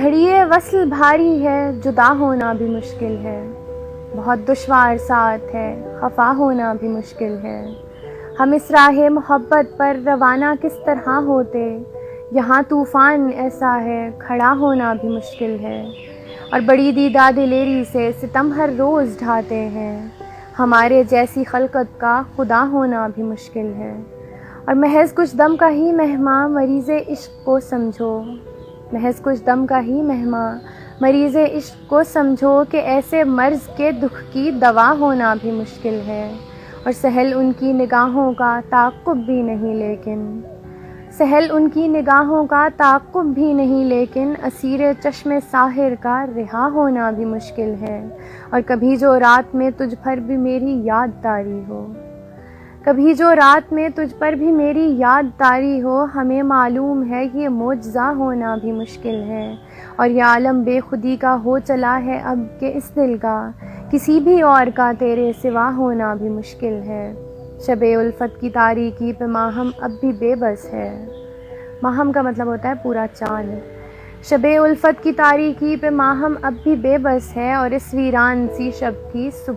گھڑیے وصل بھاری ہے، جدا ہونا بھی مشکل ہے، بہت دشوار ساتھ ہے، خفا ہونا بھی مشکل ہے۔ ہم اس راہ محبت پر روانہ کس طرح ہوتے، یہاں طوفان ایسا ہے، کھڑا ہونا بھی مشکل ہے۔ اور بڑی دیدہ دلیری سے ستم ہر روز ڈھاتے ہیں، ہمارے جیسی خلقت کا خدا ہونا بھی مشکل ہے۔ اور محض کچھ دم کا ہی مہماں مریض عشق کو سمجھو، محض کچھ دم کا ہی مہماں مریض عشق کو سمجھو کہ ایسے مرض کے دکھ کی دوا ہونا بھی مشکل ہے۔ اور سہل ان کی نگاہوں کا تعاقب بھی نہیں لیکن، سہل ان کی نگاہوں کا تعاقب بھی نہیں لیکن، اسیر چشم ساحر کا رہا ہونا بھی مشکل ہے۔ اور کبھی جو رات میں تجھ پر بھی میری یاد طاری ہو، کبھی جو رات میں تجھ پر بھی میری یاد طاری ہو، ہمیں معلوم ہے یہ معجزہ ہونا بھی مشکل ہے۔ اور یہ عالم بے خودی کا ہو چلا ہے اب کہ اس دل کا کسی بھی اور کا تیرے سوا ہونا بھی مشکل ہے۔ شب الفت کی تاریکی پہ ماہم اب بھی بے بس ہے، ماہم کا مطلب ہوتا ہے پورا چاند۔ شب الفت کی تاریکی پہ ماہم اب بھی بے بس ہے، اور اس ویران سی شب کی صبح